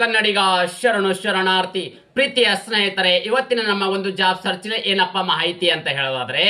ಕನ್ನಡಿಗ ಶರಣು ಶರಣಾರ್ಥಿ. ಪ್ರೀತಿಯ ಸ್ನೇಹಿತರೆ, ಇವತ್ತಿನ ನಮ್ಮ ಒಂದು ಜಾಬ್ ಸರ್ಚ್ ಏನಪ್ಪ ಮಾಹಿತಿ ಅಂತ ಹೇಳೋದಾದ್ರೆ,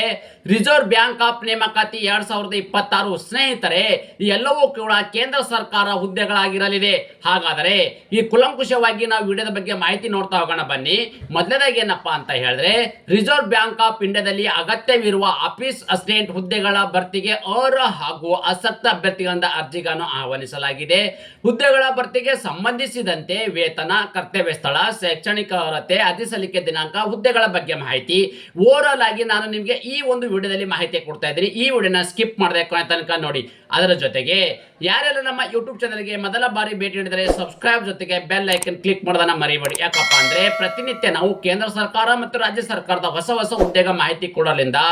ರಿಸರ್ವ್ ಬ್ಯಾಂಕ್ ಆಫ್ ನೇಮಕಾತಿ 2026 ಸ್ನೇಹಿತರೆ, ಈ ಎಲ್ಲವೂ ಕೂಡ ಕೇಂದ್ರ ಸರ್ಕಾರ ಹುದ್ದೆಗಳಾಗಿರಲಿದೆ. ಹಾಗಾದರೆ ಈ ಕುಲಂಕುಷವಾಗಿ ನಾವು ವಿಡಿಯೋದ ಬಗ್ಗೆ ಮಾಹಿತಿ ನೋಡ್ತಾ ಹೋಗೋಣ ಬನ್ನಿ. ಮೊದಲನೇದಾಗಿ ಏನಪ್ಪಾ ಅಂತ ಹೇಳಿದ್ರೆ, ರಿಸರ್ವ್ ಬ್ಯಾಂಕ್ ಆಫ್ ಇಂಡಿಯಾದಲ್ಲಿ ಅಗತ್ಯವಿರುವ ಆಫೀಸ್ ಅಸಿಸ್ಟೆಂಟ್ ಹುದ್ದೆಗಳ ಭರ್ತಿಗೆ ಅರ್ಹ ಹಾಗೂ ಆಸಕ್ತ ಅಭ್ಯರ್ಥಿಗಳಿಂದ ಅರ್ಜಿಗಳನ್ನು ಆಹ್ವಾನಿಸಲಾಗಿದೆ. ಹುದ್ದೆಗಳ ಭರ್ತಿಗೆ ಸಂಬಂಧಿಸಿದಂತೆ ವೇತನ, ಕರ್ತವ್ಯ ಸ್ಥಳ, ಶೈಕ್ಷಣಿಕ ಅರ್ಹತೆ, ಅರ್ಜಿ ಸಲ್ಲಿಕೆ ದಿನಾಂಕ, ಹುದ್ದೆಗಳ ಬಗ್ಗೆ ಮಾಹಿತಿ ಓವರಾಲ್ ಆಗಿ ನಾನು ನಿಮಗೆ ಈ ಒಂದು ವಿಡಿಯೋದಲ್ಲಿ ಮಾಹಿತಿ ಕೊಡ್ತಾ ಇದ್ದೀನಿ. ಈ ವಿಡಿಯೋನ ಸ್ಕಿಪ್ ಮಾಡದೆ ಕೊನೆ ತನಕ ನೋಡಿ. ಅದರ ಜೊತೆಗೆ ಯಾರೆಲ್ಲ ನಮ್ಮ ಯೂಟ್ಯೂಬ್ ಚಾನಲ್ಗೆ ಮೊದಲ ಬಾರಿ ಭೇಟಿ ನೀಡಿದರೆ ಸಬ್ಸ್ಕ್ರೈಬ್ ಜೊತೆಗೆ ಬೆಲ್ ಐಕನ್ ಕ್ಲಿಕ್ ಮಾಡೋದನ್ನ ಮರಿಬೇಡಿ. ಯಾಕಪ್ಪ ಅಂದ್ರೆ ಪ್ರತಿನಿತ್ಯ ನಾವು ಕೇಂದ್ರ ಸರ್ಕಾರ ಮತ್ತು ರಾಜ್ಯ ಸರ್ಕಾರದ ಹೊಸ ಹೊಸ ಹುದ್ದೆಗಳ ಮಾಹಿತಿ ಕೊಡೋದ್ರಿಂದ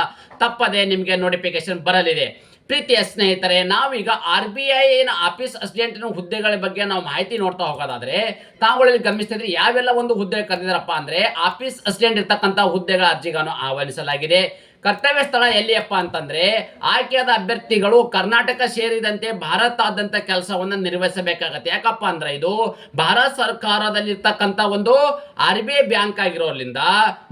ತಪ್ಪದೆ ನಿಮಗೆ ನೋಟಿಫಿಕೇಶನ್ ಬರಲಿದೆ. ಪ್ರೀತಿಯ ಸ್ನೇಹಿತರೆ, ನಾವೀಗ RBI ಆಫೀಸ್ ಅಸಿಸ್ಟೆಂಟ್ ಹುದ್ದೆಗಳ ಬಗ್ಗೆ ನಾವು ಮಾಹಿತಿ ನೋಡ್ತಾ ಹೋಗೋದಾದ್ರೆ, ತಾವುಗಳಲ್ಲಿ ಗಮನಿಸ್ತಿದ್ರೆ ಯಾವೆಲ್ಲ ಒಂದು ಹುದ್ದೆ ಕರೆದಿದ್ದಾರಪ್ಪ ಅಂದ್ರೆ, ಆಫೀಸ್ ಅಸಿಸ್ಟೆಂಟ್ ಇರ್ತಕ್ಕಂಥ ಹುದ್ದೆಗಳ ಅರ್ಜಿಗಳನ್ನು ಆಹ್ವಾನಿಸಲಾಗಿದೆ. ಕರ್ತವ್ಯ ಸ್ಥಳ ಎಲ್ಲಿಯಪ್ಪ ಅಂತಂದ್ರೆ, ಆಯ್ಕೆಯಾದ ಅಭ್ಯರ್ಥಿಗಳು ಕರ್ನಾಟಕ ಸೇರಿದಂತೆ ಭಾರತಾದ್ಯಂತ ಕೆಲಸವನ್ನು ನಿರ್ವಹಿಸಬೇಕಾಗತ್ತೆ. ಯಾಕಪ್ಪ ಅಂದ್ರೆ ಇದು ಭಾರತ ಸರ್ಕಾರದಲ್ಲಿರ್ತಕ್ಕಂಥ ಒಂದು RBI ಬ್ಯಾಂಕ್ ಆಗಿರೋದ್ರಿಂದ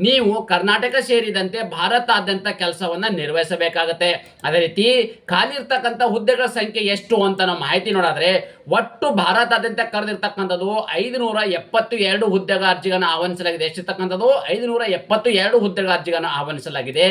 ನೀವು ಕರ್ನಾಟಕ ಸೇರಿದಂತೆ ಭಾರತಾದ್ಯಂತ ಕೆಲಸವನ್ನ ನಿರ್ವಹಿಸಬೇಕಾಗತ್ತೆ. ಅದೇ ರೀತಿ ಖಾಲಿ ಇರ್ತಕ್ಕಂಥ ಹುದ್ದೆಗಳ ಸಂಖ್ಯೆ ಎಷ್ಟು ಅಂತ ನಾವು ಮಾಹಿತಿ ನೋಡಿದ್ರೆ, ಒಟ್ಟು ಭಾರತಾದ್ಯಂತ ಕರೆದಿರ್ತಕ್ಕಂಥದ್ದು 572 ಹುದ್ದೆಗಳ ಅರ್ಜಿಗಳನ್ನು ಆಹ್ವಾನಿಸಲಾಗಿದೆ. ಎಷ್ಟಿರ್ತಕ್ಕಂಥದ್ದು 572 ಹುದ್ದೆಗಳ ಅರ್ಜಿಗಳನ್ನು ಆಹ್ವಾನಿಸಲಾಗಿದೆ.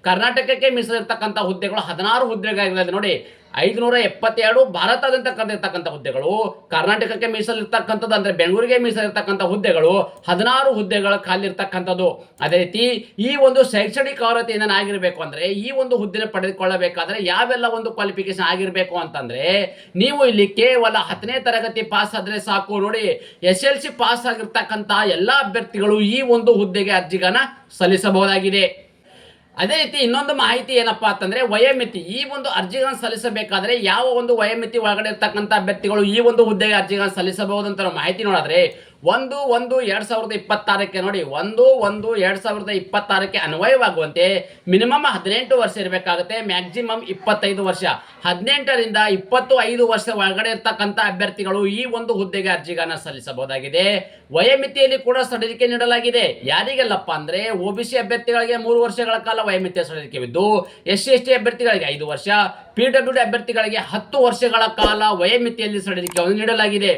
ಕರ್ನಾಟಕಕ್ಕೆ ಮೀಸಲಿರ್ತಕ್ಕಂಥ ಹುದ್ದೆಗಳು 16 ಹುದ್ದೆಗಳಾಗಿರೋದು ನೋಡಿ. 572 ಭಾರತಾದ್ಯಂತ ಕರೆದಿರ್ತಕ್ಕಂಥ ಹುದ್ದೆಗಳು, ಕರ್ನಾಟಕಕ್ಕೆ ಮೀಸಲಿರ್ತಕ್ಕಂಥದ್ದು ಅಂದ್ರೆ ಬೆಂಗಳೂರಿಗೆ ಮೀಸಲಿರ್ತಕ್ಕಂಥ ಹುದ್ದೆಗಳು 16 ಹುದ್ದೆಗಳು ಖಾಲಿ ಇರ್ತಕ್ಕಂಥದ್ದು. ಅದೇ ರೀತಿ ಈ ಒಂದು ಶೈಕ್ಷಣಿಕ ಅರ್ಹತೆ ಏನಾಗಿರ್ಬೇಕು ಅಂದ್ರೆ, ಈ ಒಂದು ಹುದ್ದೆ ಪಡೆದುಕೊಳ್ಳಬೇಕಾದ್ರೆ ಯಾವೆಲ್ಲ ಒಂದು ಕ್ವಾಲಿಫಿಕೇಶನ್ ಆಗಿರ್ಬೇಕು ಅಂತಂದ್ರೆ, ನೀವು ಇಲ್ಲಿ ಕೇವಲ 10ನೇ ತರಗತಿ ಪಾಸ್ ಆದ್ರೆ ಸಾಕು ನೋಡಿ. SLC ಪಾಸ್ ಆಗಿರ್ತಕ್ಕಂಥ ಎಲ್ಲಾ ಅಭ್ಯರ್ಥಿಗಳು ಈ ಒಂದು ಹುದ್ದೆಗೆ ಅರ್ಜಿಗಳನ್ನ ಸಲ್ಲಿಸಬಹುದಾಗಿದೆ. ಅದೇ ರೀತಿ ಇನ್ನೊಂದು ಮಾಹಿತಿ ಏನಪ್ಪಾ ಅಂತಂದ್ರೆ, ವಯೋಮಿತಿ. ಈ ಒಂದು ಅರ್ಜಿಗಳನ್ನು ಸಲ್ಲಿಸಬೇಕಾದ್ರೆ ಯಾವ ಒಂದು ವಯೋಮಿತಿ ಒಳಗಡೆ ಇರ್ತಕ್ಕಂಥ ಅಭ್ಯರ್ಥಿಗಳು ಈ ಒಂದು ಹುದ್ದೆಗೆ ಅರ್ಜಿಗಳನ್ನು ಸಲ್ಲಿಸಬಹುದು ಅಂತ ಮಾಹಿತಿ ನೋಡಿದ್ರೆ, 1/1/2026 ನೋಡಿ, 1/1/2026 ಅನ್ವಯವಾಗುವಂತೆ ಮಿನಿಮಮ್ 18 ವರ್ಷ ಇರಬೇಕಾಗುತ್ತೆ, ಮ್ಯಾಕ್ಸಿಮಮ್ 25 ವರ್ಷ. 18ರಿಂದ 25 ವರ್ಷ ಒಳಗಡೆ ಇರ್ತಕ್ಕಂಥ ಅಭ್ಯರ್ಥಿಗಳು ಈ ಒಂದು ಹುದ್ದೆಗೆ ಅರ್ಜಿಗಳನ್ನ ಸಲ್ಲಿಸಬಹುದಾಗಿದೆ. ವಯೋಮಿತಿಯಲ್ಲಿ ಕೂಡ ಸಡಿಲಿಕೆ ನೀಡಲಾಗಿದೆ. ಯಾರಿಗೆಲ್ಲಪ್ಪ ಅಂದ್ರೆ, OBC ಅಭ್ಯರ್ಥಿಗಳಿಗೆ 3 ವರ್ಷಗಳ ಕಾಲ ವಯೋಮಿತಿಯ ಸಡಿಲಿಕೆವಿದ್ದು, SC/ST ಅಭ್ಯರ್ಥಿಗಳಿಗೆ 5 ವರ್ಷ, PWD ಅಭ್ಯರ್ಥಿಗಳಿಗೆ 10 ವರ್ಷಗಳ ಕಾಲ ವಯೋಮಿತಿಯಲ್ಲಿ ಸಡಿಲಿಕೆಯನ್ನು ನೀಡಲಾಗಿದೆ.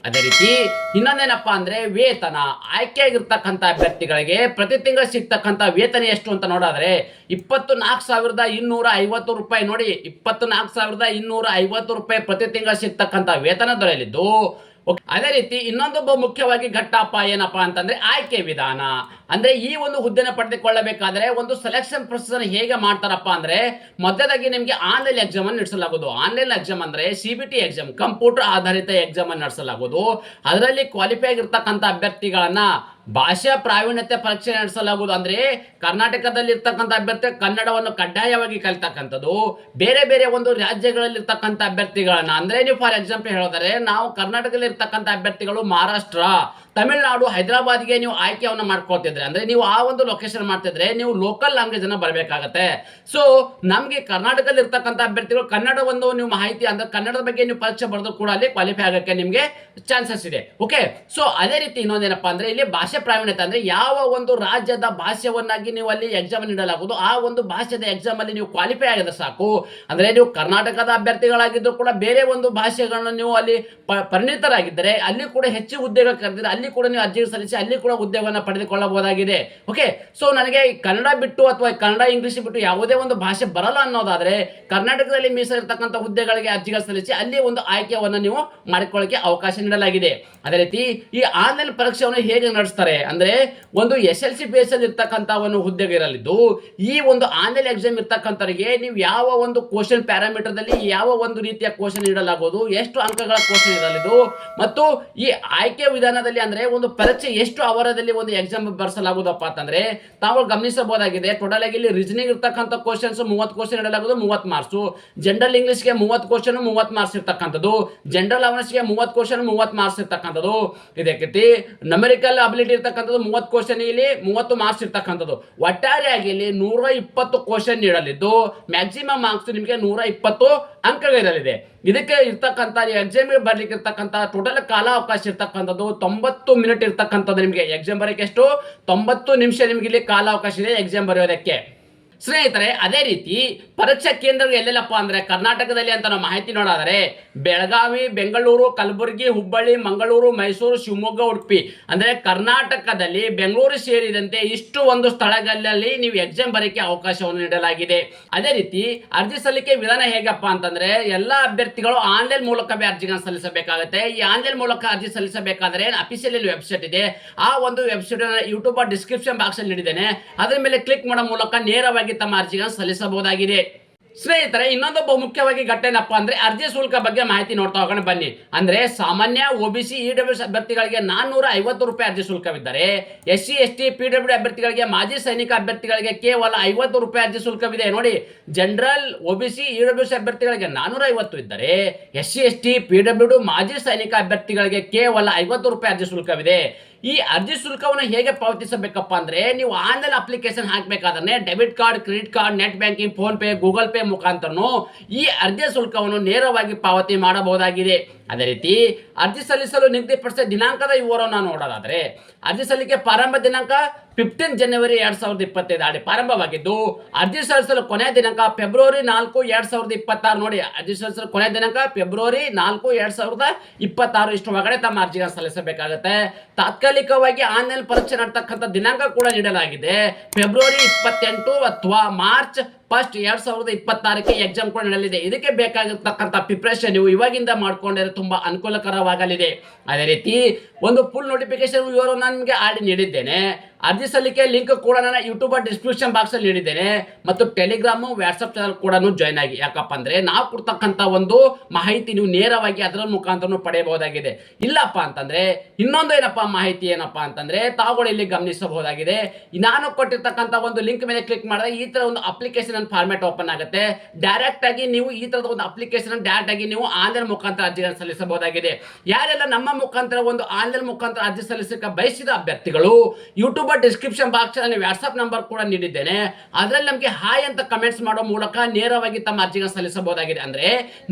ಅದೇ ರೀತಿ ಇನ್ನೊಂದೇನಪ್ಪಾ ಅಂದ್ರೆ, ವೇತನ. ಆಯ್ಕೆಯಾಗಿರ್ತಕ್ಕಂಥ ಅಭ್ಯರ್ಥಿಗಳಿಗೆ ಪ್ರತಿ ತಿಂಗಳು ಸಿಗ್ತಕ್ಕಂಥ ವೇತನ ಎಷ್ಟು ಅಂತ ನೋಡಿದ್ರೆ 24,250 ರೂಪಾಯಿ ನೋಡಿ. 24,250 ರೂಪಾಯಿ ಪ್ರತಿ ತಿಂಗಳು ಸಿಗ್ತಕ್ಕಂಥ ವೇತನ ದೊರೆಯಲಿದ್ದು, ಅದೇ ರೀತಿ ಇನ್ನೊಂದು ಮುಖ್ಯವಾಗಿ ಘಟ್ಟಪ್ಪ ಏನಪ್ಪಾ ಅಂತಂದ್ರೆ, ಆಯ್ಕೆ ವಿಧಾನ. ಅಂದ್ರೆ ಈ ಒಂದು ಹುದ್ದೆನ ಪಡೆದುಕೊಳ್ಳಬೇಕಾದ್ರೆ ಒಂದು ಸೆಲೆಕ್ಷನ್ ಪ್ರೊಸೆಸ್ ಹೇಗೆ ಮಾಡ್ತಾರಪ್ಪ ಅಂದ್ರೆ, ಮೊದಲಾಗಿ ನಿಮಗೆ ಆನ್ಲೈನ್ ಎಕ್ಸಾಮ್ ಅನ್ನು ನಡೆಸಲಾಗುವುದು. ಆನ್ಲೈನ್ ಎಕ್ಸಾಮ್ ಅಂದ್ರೆ CBT ಎಕ್ಸಾಮ್, ಕಂಪ್ಯೂಟರ್ ಆಧಾರಿತ ಎಕ್ಸಾಮ್ ಅನ್ನು ನಡೆಸಲಾಗುವುದು. ಅದರಲ್ಲಿ ಕ್ವಾಲಿಫೈ ಆಗಿರ್ತಕ್ಕಂಥ ಅಭ್ಯರ್ಥಿಗಳನ್ನ ಭಾಷಾ ಪ್ರಾವೀಣ್ಯತೆ ಪರೀಕ್ಷೆ ನಡೆಸಲಾಗುವುದು. ಅಂದ್ರೆ ಕರ್ನಾಟಕದಲ್ಲಿ ಇರ್ತಕ್ಕಂಥ ಅಭ್ಯರ್ಥಿ ಕನ್ನಡವನ್ನು ಕಡ್ಡಾಯವಾಗಿ ಕಲಿತಕ್ಕಂಥದ್ದು. ಬೇರೆ ಬೇರೆ ಒಂದು ರಾಜ್ಯಗಳಲ್ಲಿ ಇರ್ತಕ್ಕಂಥ ಅಭ್ಯರ್ಥಿಗಳನ್ನ, ಅಂದ್ರೆ ನೀವು ಫಾರ್ ಎಕ್ಸಾಂಪಲ್ ಹೇಳಿದರೆ, ನಾವು ಕರ್ನಾಟಕದಲ್ಲಿ ಇರ್ತಕ್ಕಂಥ ಅಭ್ಯರ್ಥಿಗಳು ಮಹಾರಾಷ್ಟ್ರ, ತಮಿಳುನಾಡು, ಹೈದರಾಬಾದ್ಗೆ ನೀವು ಆಯ್ಕೆಯನ್ನು ಮಾಡ್ಕೊಳ್ತಿದ್ರೆ, ಅಂದ್ರೆ ನೀವು ಆ ಒಂದು ಲೊಕೇಶನ್ ಮಾಡ್ತಿದ್ರೆ ನೀವು ಲೋಕಲ್ ಲ್ಯಾಂಗ್ವೇಜ್ ಅನ್ನ ಬರಬೇಕಾಗತ್ತೆ. ಸೊ ನಮ್ಗೆ ಕರ್ನಾಟಕದಲ್ಲಿ ಇರ್ತಕ್ಕಂಥ ಅಭ್ಯರ್ಥಿಗಳು ಕನ್ನಡವನ್ನು ನೀವು ಮಾಹಿತಿ ಅಂದ್ರೆ ಕನ್ನಡದ ಬಗ್ಗೆ ನೀವು ಪರೀಕ್ಷೆ ಬರೆದು ಕೂಡ ಅಲ್ಲಿ ಕ್ವಾಲಿಫೈ ಆಗಕ್ಕೆ ನಿಮ್ಗೆ ಚಾನ್ಸಸ್ ಇದೆ. ಓಕೆ, ಸೊ ಅದೇ ರೀತಿ ಇನ್ನೊಂದೇನಪ್ಪ ಅಂದ್ರೆ, ಇಲ್ಲಿ ಭಾಷೆ ಪ್ರಾವೀಣ್ಯತೆ ಅಂದ್ರೆ ಯಾವ ಒಂದು ರಾಜ್ಯದ ಭಾಷೆಯನ್ನಾಗಿ ನೀವು ಅಲ್ಲಿ ಎಕ್ಸಾಮ್ ನೀಡಲಾಗುವುದು, ಆ ಒಂದು ಭಾಷೆದ ಎಕ್ಸಾಮ್ ಅಲ್ಲಿ ನೀವು ಕ್ವಾಲಿಫೈ ಆಗಿದ್ರೆ ಸಾಕು. ಅಂದ್ರೆ ನೀವು ಕರ್ನಾಟಕದ ಅಭ್ಯರ್ಥಿಗಳಾಗಿದ್ರು ಕೂಡ ಬೇರೆ ಒಂದು ಭಾಷೆಗಳನ್ನ ನೀವು ಅಲ್ಲಿ ಪರಿಣಿತರಾಗಿದ್ದರೆ ಅಲ್ಲಿ ಕೂಡ ಹೆಚ್ಚು ಹುದ್ದೆಗಳು ಕರೆದಿದ್ರೆ ಅಲ್ಲಿ ಕೂಡ ನೀವು ಅರ್ಜಿ ಸಲ್ಲಿಸಿ ಅಲ್ಲಿ ಕೂಡ ಹುದ್ದೆಗಳನ್ನು ಪಡೆದುಕೊಳ್ಳಬಹುದಾಗಿದೆ. ಓಕೆ, ಸೊ ನನಗೆ ಕನ್ನಡ ಬಿಟ್ಟು ಅಥವಾ ಕನ್ನಡ ಇಂಗ್ಲಿಷ್ ಬಿಟ್ಟು ಯಾವುದೇ ಒಂದು ಭಾಷೆ ಬರಲ್ಲ ಅನ್ನೋದಾದ್ರೆ, ಕರ್ನಾಟಕದಲ್ಲಿ ಮೀಸಲಿರ್ತಕ್ಕಂಥ ಹುದ್ದೆಗಳಿಗೆ ಅರ್ಜಿಗಳು ಸಲ್ಲಿಸಿ ಅಲ್ಲಿ ಒಂದು ಆಯ್ಕೆಯನ್ನು ನೀವು ಮಾಡಿಕೊಳ್ಳಕ್ಕೆ ಅವಕಾಶ ನೀಡಲಾಗಿದೆ. ಅದೇ ರೀತಿ ಈ ಆನ್ಲೈನ್ ಪರೀಕ್ಷೆಯನ್ನು ಹೇಗೆ ನಡೆಸ್ತಾರೆ ಅಂದ್ರೆ, ಒಂದು SLC ಬೇಸ್ ಅಲ್ಲಿ ಇರ್ತಕ್ಕಂಥ ಒಂದು ಹುದ್ದೆಗೆ ಇರಲಿದ್ದು, ಈ ಒಂದು ಆನ್ಲೈನ್ ಎಕ್ಸಾಮ್ ಇರ್ತಕ್ಕಂಥವರಿಗೆ ನೀವು ಯಾವ ಒಂದು ಕ್ವಶನ್ ಪ್ಯಾರಾಮೀಟರ್ದಲ್ಲಿ ಯಾವ ಒಂದು ರೀತಿಯ ಕ್ವಶನ್ ನೀಡಲಾಗುವುದು, ಎಷ್ಟು ಅಂಕಗಳ ಕ್ವಶನ್ ಇರಲಿದ್ದು, ಮತ್ತು ಈ ಆಯ್ಕೆ ವಿಧಾನದಲ್ಲಿ ಅಂದ್ರೆ ಒಂದು ಪರೀಕ್ಷೆ ಎಷ್ಟು ಅವರದಲ್ಲಿ ಒಂದು ಎಕ್ಸಾಮ್ ಬರ್ಸಲಾಗುವುದಪ್ಪ ಅಂತಂದ್ರೆ, ತಾವು ಗಮನಿಸಬಹುದಾಗಿದೆ. ಟೋಟಲ್ ಆಗಿ ಇಲ್ಲಿ ರೀಸನಿಂಗ್ ಇರ್ತಕ್ಕಂಥ ಕ್ವಶನ್ಸ್ 30 ಕ್ವಶನ್ ನೀಡಲಾಗುವುದು, 30 ಮಾರ್ಕ್ಸ್. ಜನರಲ್ ಇಂಗ್ಲಿಷ್ಗೆ 30 ಕ್ವಶನ್ 30 ಮಾರ್ಕ್ಸ್ ಇರ್ತಕ್ಕಂಥದ್ದು, ಜನರಲ್ ಅವೇರ್ನೆಸ್ಗೆ 30 ಕ್ವಶನ್ 30 ಮಾರ್ಕ್ಸ್ ಇರ್ತಕ್ಕಂಥದ್ದು. ಇದಕ್ಕೆ ನ್ಯೂಮೆರಿಕಲ್ ಅಬಿಲಿಟಿ ಇರ್ತಕ್ಕಂಥದ್ದು 30 ಕ್ವಶನ್, ಇಲ್ಲಿ 30 ಮಾರ್ಕ್ಸ್ ಇರ್ತಕ್ಕಂಥದ್ದು. ಒಟ್ಟಾರೆಯಾಗಿ ಇಲ್ಲಿ 120 ಕ್ವಶನ್ ನೀಡಲಿದ್ದು ಮ್ಯಾಕ್ಸಿಮಮ್ ಮಾರ್ಕ್ಸ್ ನಿಮಗೆ 120 ಅಂಕಗಳಿರಲಿದೆ. ಇದಕ್ಕೆ ಇರ್ತಕ್ಕಂಥ ಎಕ್ಸಾಮ್ಗೆ ಬರ್ಲಿಕ್ಕೆ ಇರ್ತಕ್ಕಂಥ ಟೋಟಲ್ ಕಾಲಾವಕಾಶ ಇರ್ತಕ್ಕಂಥದ್ದು 90 ಮಿನಿಟ್ ಇರ್ತಕ್ಕಂಥದ್ದು. ನಿಮಗೆ ಎಕ್ಸಾಮ್ ಬರೋಕ್ಕೆ ಎಷ್ಟು 90 ನಿಮಿಷ ನಿಮಗೆ ಇಲ್ಲಿ ಕಾಲಾವಕಾಶ ಇದೆ ಎಕ್ಸಾಮ್ ಬರೆಯೋದಕ್ಕೆ. ಸ್ನೇಹಿತರೆ, ಅದೇ ರೀತಿ ಪರೀಕ್ಷಾ ಕೇಂದ್ರಗಳು ಎಲ್ಲೆಲ್ಲಪ್ಪ ಅಂದ್ರೆ ಕರ್ನಾಟಕದಲ್ಲಿ ಅಂತ ನಾವು ಮಾಹಿತಿ ನೋಡಾದರೆ ಬೆಳಗಾವಿ, ಬೆಂಗಳೂರು, ಕಲಬುರಗಿ, ಹುಬ್ಬಳ್ಳಿ, ಮಂಗಳೂರು, ಮೈಸೂರು, ಶಿವಮೊಗ್ಗ, ಉಡುಪಿ ಅಂದ್ರೆ ಕರ್ನಾಟಕದಲ್ಲಿ ಬೆಂಗಳೂರು ಸೇರಿದಂತೆ ಇಷ್ಟು ಒಂದು ಸ್ಥಳಗಳಲ್ಲಿ ನೀವು ಎಕ್ಸಾಮ್ ಬರೀಕೆ ಅವಕಾಶವನ್ನು ನೀಡಲಾಗಿದೆ. ಅದೇ ರೀತಿ ಅರ್ಜಿ ಸಲ್ಲಿಕೆ ವಿಧಾನ ಹೇಗಪ್ಪ ಅಂತಂದ್ರೆ ಎಲ್ಲಾ ಅಭ್ಯರ್ಥಿಗಳು ಆನ್ಲೈನ್ ಮೂಲಕವೇ ಅರ್ಜಿಗಳನ್ನು ಸಲ್ಲಿಸಬೇಕಾಗುತ್ತೆ. ಈ ಆನ್ಲೈನ್ ಮೂಲಕ ಅರ್ಜಿ ಸಲ್ಲಿಸಬೇಕಾದ್ರೆ ಅಫಿಷಿಯಲ್ ವೆಬ್ಸೈಟ್ ಇದೆ. ಆ ಒಂದು ವೆಬ್ಸೈಟ್ ಯೂಟ್ಯೂಬ್ ಡಿಸ್ಕ್ರಿಪ್ಷನ್ ಬಾಕ್ಸ್ ಅಲ್ಲಿ ನೀಡಿದ್ದೇನೆ. ಅದರ ಮೇಲೆ ಕ್ಲಿಕ್ ಮಾಡೋ ಮೂಲಕ ನೇರವಾಗಿ ತಮ್ಮ ಅರ್ಜಿಗಳನ್ನು ಸಲ್ಲಿಸಬಹುದಾಗಿದೆ. ಸ್ನೇಹಿತರೆ, ಇನ್ನೊಂದು ಮುಖ್ಯವಾಗಿ ಘಟನೆಪ್ಪ ಅಂದ್ರೆ ಅರ್ಜಿ ಶುಲ್ಕ ಬಗ್ಗೆ ಮಾಹಿತಿ ನೋಡ್ತಾ ಹೋಗೋಣ ಬನ್ನಿ. ಅಂದ್ರೆ ಸಾಮಾನ್ಯ OBC EWS ಅಭ್ಯರ್ಥಿಗಳಿಗೆ 450 ರೂಪಾಯಿ ಅರ್ಜಿ ಶುಲ್ಕವಿದ್ದರೆ SC ST PWD ಅಭ್ಯರ್ಥಿಗಳಿಗೆ ಮಾಜಿ ಸೈನಿಕ ಅಭ್ಯರ್ಥಿಗಳಿಗೆ ಕೇವಲ 50 ರೂಪಾಯಿ ಅರ್ಜಿ ಶುಲ್ಕವಿದೆ. ನೋಡಿ, ಜನರಲ್ OBC EWS ಅಭ್ಯರ್ಥಿಗಳಿಗೆ 450 ಇದ್ದರೆ SC ST PWD ಮಾಜಿ ಸೈನಿಕ ಅಭ್ಯರ್ಥಿಗಳಿಗೆ ಕೇವಲ 50 ರೂಪಾಯಿ ಅರ್ಜಿ ಶುಲ್ಕವಿದೆ. ಈ ಅರ್ಜಿ ಶುಲ್ಕವನ್ನು ಹೇಗೆ ಪಾವತಿಸಬೇಕಪ್ಪ ಅಂದ್ರೆ ನೀವು ಆನ್ಲೈನ್ ಅಪ್ಲಿಕೇಶನ್ ಹಾಕಬೇಕಾದ್ರೆ debit card, credit card, net banking, PhonePe, Google Pay ಮುಖಾಂತರನು ಈ ಅರ್ಜಿ ಶುಲ್ಕವನ್ನು ನೇರವಾಗಿ ಪಾವತಿ ಮಾಡಬಹುದಾಗಿದೆ. ಅದೇ ರೀತಿ ಅರ್ಜಿ ಸಲ್ಲಿಸಲು ನಿಗದಿಪಡಿಸಿದ ದಿನಾಂಕದ ವಿವರವನ್ನು ನೋಡೋದಾದ್ರೆ ಅರ್ಜಿ ಸಲ್ಲಿಕೆ ಪ್ರಾರಂಭ ದಿನಾಂಕ 15 ಜನವರಿ 2025 ಪ್ರಾರಂಭವಾಗಿದ್ದು ಅರ್ಜಿ ಸಲ್ಲಿಸಲು ಕೊನೆಯ ದಿನಾಂಕ ಫೆಬ್ರವರಿ 4, 2026. ನೋಡಿ, ಅರ್ಜಿ ಸಲ್ಲಿಸಲು ಕೊನೆಯ ದಿನಾಂಕ ಫೆಬ್ರವರಿ 4, 2026 ಇಷ್ಟು ಒಳಗಡೆ ತಮ್ಮ ಅರ್ಜಿಗಳನ್ನು ಸಲ್ಲಿಸಬೇಕಾಗುತ್ತೆ. ತಾತ್ಕಾಲಿಕವಾಗಿ ಆನ್ಲೈನ್ ಪರೀಕ್ಷೆ ನಡೆತಕ್ಕಂಥ ದಿನಾಂಕ ಕೂಡ ನೀಡಲಾಗಿದೆ. ಫೆಬ್ರವರಿ 28 ಅಥವಾ ಮಾರ್ಚ್ 1, 2026 ಎಕ್ಸಾಮ್ ಕೂಡ ನಡೆಯಲಿದೆ. ಇದಕ್ಕೆ ಬೇಕಾಗಿರ್ತಕ್ಕಂಥ ಪ್ರಿಪರೇಷನ್ ನೀವು ಇವಾಗಿಂದ ಮಾಡ್ಕೊಂಡ್ರೆ ತುಂಬಾ ಅನುಕೂಲಕರವಾಗಲಿದೆ. ಅದೇ ರೀತಿ ಒಂದು ಫುಲ್ ನೋಟಿಫಿಕೇಶನ್ ವಿವರವನ್ನು ನಿಮಗೆ ಆಡಿ ನೀಡಿದ್ದೇನೆ. ಅರ್ಜಿ ಸಲ್ಲಿಕೆ ಲಿಂಕ್ ಕೂಡ ನಾನು ಯೂಟ್ಯೂಬ್ ಡಿಸ್ಕ್ರಿಪ್ಷನ್ ಬಾಕ್ಸ್ ಅಲ್ಲಿ ನೀಡಿದ್ದೇನೆ ಮತ್ತು ಟೆಲಿಗ್ರಾಮ್, ವಾಟ್ಸ್ಆಪ್ ಚಾನಲ್ ಕೂಡ ಜಾಯ್ನ್ ಆಗಿ. ಯಾಕಪ್ಪ ಅಂದ್ರೆ ನಾವು ಕೊಡ್ತಕ್ಕಂಥ ಒಂದು ಮಾಹಿತಿ ನೀವು ನೇರವಾಗಿ ಅದರ ಮುಖಾಂತರ ಪಡೆಯಬಹುದಾಗಿದೆ. ಇಲ್ಲಪ್ಪ ಅಂತಂದ್ರೆ ಇನ್ನೊಂದು ಮಾಹಿತಿ ಏನಪ್ಪಾ ಅಂತಂದ್ರೆ ತಾವುಗಳು ಇಲ್ಲಿ ಗಮನಿಸಬಹುದಾಗಿದೆ. ನಾನು ಕೊಟ್ಟಿರ್ತಕ್ಕಂಥ ಒಂದು ಲಿಂಕ್ ಮೇಲೆ ಕ್ಲಿಕ್ ಮಾಡಿದ್ರೆ ಈ ತರ ಒಂದು ಅಪ್ಲಿಕೇಶನ್ ಫಾರ್ಮ್ಯಾಟ್ ಓಪನ್ ಆಗುತ್ತೆ. ಡೈರೆಕ್ಟ್ ಆಗಿ ನೀವು ಈ ತರದ ಒಂದು ಅಪ್ಲಿಕೇಶನ್ ಡೈರೆಕ್ಟ್ ಆಗಿ ನೀವು ಆನ್ಲೈನ್ ಮುಖಾಂತರ ಅರ್ಜಿಗಳನ್ನು ಸಲ್ಲಿಸಬಹುದಾಗಿದೆ. ಯಾರೆಲ್ಲ ನಮ್ಮ ಮುಖಾಂತರ ಒಂದು ಆನ್ಲೈನ್ ಮುಖಾಂತರ ಅರ್ಜಿ ಸಲ್ಲಿಸಕ್ಕೆ ಬಯಸಿದ ಅಭ್ಯರ್ಥಿಗಳು ಯೂಟ್ಯೂಬ್ ಡಿಸ್ಕ್ರಿಪ್ಷನ್ ಬಾಕ್ಸ್ ಅಲ್ಲಿ ವಾಟ್ಸ್ಆಪ್ ನಂಬರ್ ಕೂಡ ನೀಡಿದ್ದೇನೆ. ಅದರಲ್ಲಿ ನಮಗೆ ಹಾಯ್ ಅಂತ ಕಮೆಂಟ್ಸ್ ಮಾಡೋ ಮೂಲಕ ನೇರವಾಗಿ ತಮ್ಮ ಅರ್ಜಿಗಳನ್ನು ಸಲ್ಲಿಸಬಹುದಾಗಿದೆ. ಅಂದ್ರೆ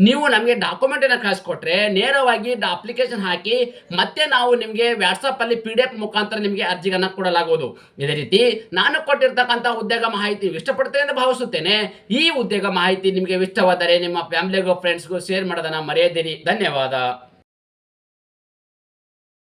ನೀವು ನಮಗೆ ಡಾಕ್ಯುಮೆಂಟ್ ಅನ್ನು ಕಳಿಸ್ಕೊಟ್ರೆ ನೇರವಾಗಿ ಅಪ್ಲಿಕೇಶನ್ ಹಾಕಿ ಮತ್ತೆ ನಾವು ನಿಮಗೆ ವಾಟ್ಸ್ಆಪ್ ಅಲ್ಲಿ PDF ಮುಖಾಂತರ ನಿಮಗೆ ಅರ್ಜಿಗಳನ್ನು ಕೊಡಲಾಗುವುದು. ಇದೇ ರೀತಿ ನಾನು ಕೊಟ್ಟಿರ್ತಕ್ಕಂಥ ಉದ್ಯೋಗ ಮಾಹಿತಿ ಇಷ್ಟಪಡ್ತೇನೆ ಎಂದು ಭಾವಿಸುತ್ತೇನೆ. ಈ ಉದ್ಯೋಗ ಮಾಹಿತಿ ನಿಮಗೆ ಇಷ್ಟವಾದರೆ ನಿಮ್ಮ ಫ್ಯಾಮಿಲಿಗೂ ಫ್ರೆಂಡ್ಸ್ಗೂ ಶೇರ್ ಮಾಡೋದನ್ನ ಮರೆಯದಿರಿ. ಧನ್ಯವಾದ.